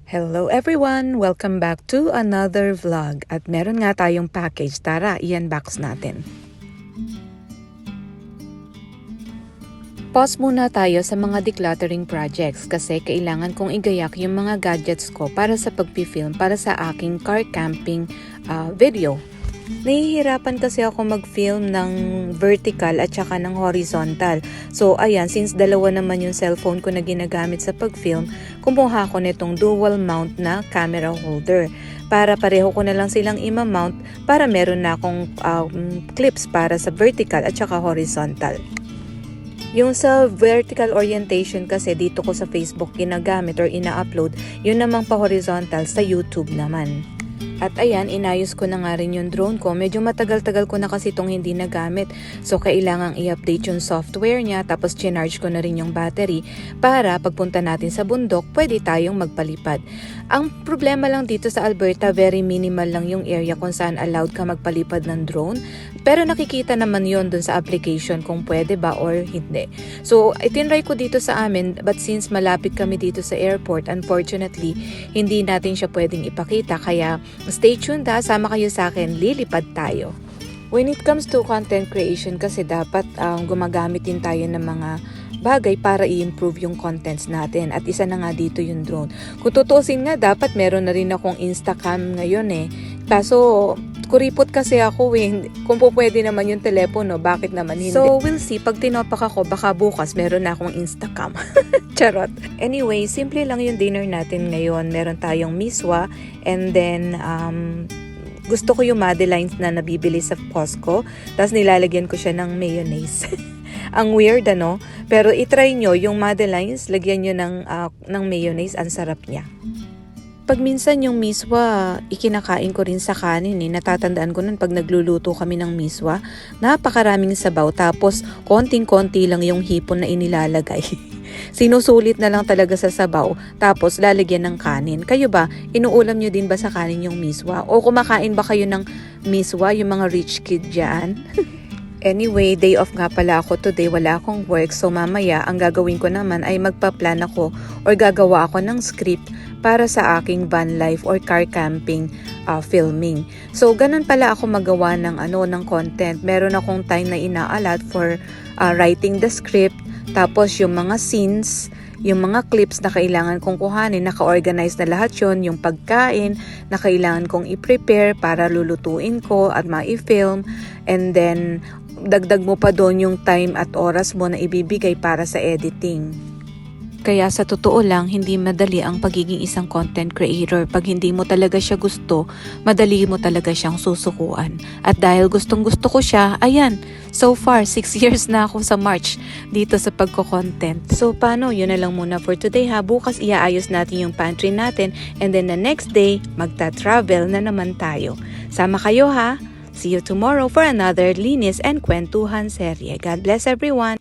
Hello everyone! Welcome back to another vlog. At meron nga tayong package. Tara, i-unbox natin. Pause muna tayo sa mga decluttering projects kasi kailangan kong igayak yung mga gadgets ko para sa pag-film para sa aking car camping video. Nahihirapan kasi ako mag-film ng vertical at saka ng horizontal. So ayan, since dalawa naman yung cellphone ko na ginagamit sa pag-film, kumuha ko nitong dual mount na camera holder. Para pareho ko na lang silang ima-mount para meron na akong clips para sa vertical at saka horizontal. Yung sa vertical orientation kasi dito ko sa Facebook ginagamit or ina-upload, yun namang pa-horizontal sa YouTube naman. At ayan, inayos ko na nga rin yung drone ko. Medyo matagal-tagal ko na kasi itong hindi nagamit. So, kailangang i-update yung software niya. Tapos, chinarge ko na rin yung battery para pagpunta natin sa bundok, pwede tayong magpalipad. Ang problema lang dito sa Alberta, very minimal lang yung area kung saan allowed ka magpalipad ng drone. Pero nakikita naman yon dun sa application kung pwede ba or hindi. So, itinry ko dito sa amin. But since malapit kami dito sa airport, unfortunately, hindi natin siya pwedeng ipakita. Kaya, stay tuned ha, sama kayo sa akin, lilipad tayo. When it comes to content creation kasi dapat gumagamit din tayo ng mga bagay para i-improve yung contents natin at isa na nga dito yung drone. Kung tutuusin nga, dapat meron na rin akong Instacam ngayon Kaso, kuripot kasi ako kung po pwede naman yung telepono, bakit naman hindi? So, we'll see. Pag tinopak ako, baka bukas meron na akong Instacam. Charot. Anyway, simple lang yung dinner natin ngayon. Meron tayong miswa and then gusto ko yung Madeleines na nabibili sa Costco. Tapos nilalagyan ko siya ng mayonnaise. Ang weird pero itry nyo yung Madeleines, lagyan nyo ng mayonnaise, ang sarap niya. Pag minsan yung miswa, ikinakain ko rin sa kanin Natatandaan ko nun pag nagluluto kami ng miswa, napakaraming sabaw tapos konting-konti lang yung hipon na inilalagay. Sinusulit na lang talaga sa sabaw tapos lalagyan ng kanin. Kayo ba, inuulam nyo din ba sa kanin yung miswa? O kumakain ba kayo ng miswa, yung mga rich kid dyan? Anyway, day off nga pala ako today, wala akong work. So mamaya, ang gagawin ko naman ay magpa-plan ako or gagawa ako ng script para sa aking van life or car camping filming. So ganun pala ako magawa ng content. Meron akong time na inaalat for writing the script, tapos yung mga scenes, yung mga clips na kailangan kong kuhanin, naka-organize na lahat yon, yung pagkain na kailangan kong i-prepare para lulutuin ko at ma-film, and then dagdag mo pa doon yung time at oras mo na ibibigay para sa editing. Kaya sa totoo lang, hindi madali ang pagiging isang content creator. Pag hindi mo talaga siya gusto, madali mo talaga siyang susukuan. At dahil gustong-gusto ko siya, ayan, so far, 6 years na ako sa March dito sa pagko-content. So paano? Yun na lang muna for today ha. Bukas iaayos natin yung pantry natin and then the next day, magta-travel na naman tayo. Sama kayo ha. See you tomorrow for another Linis and Kwentuhan serye. God bless everyone!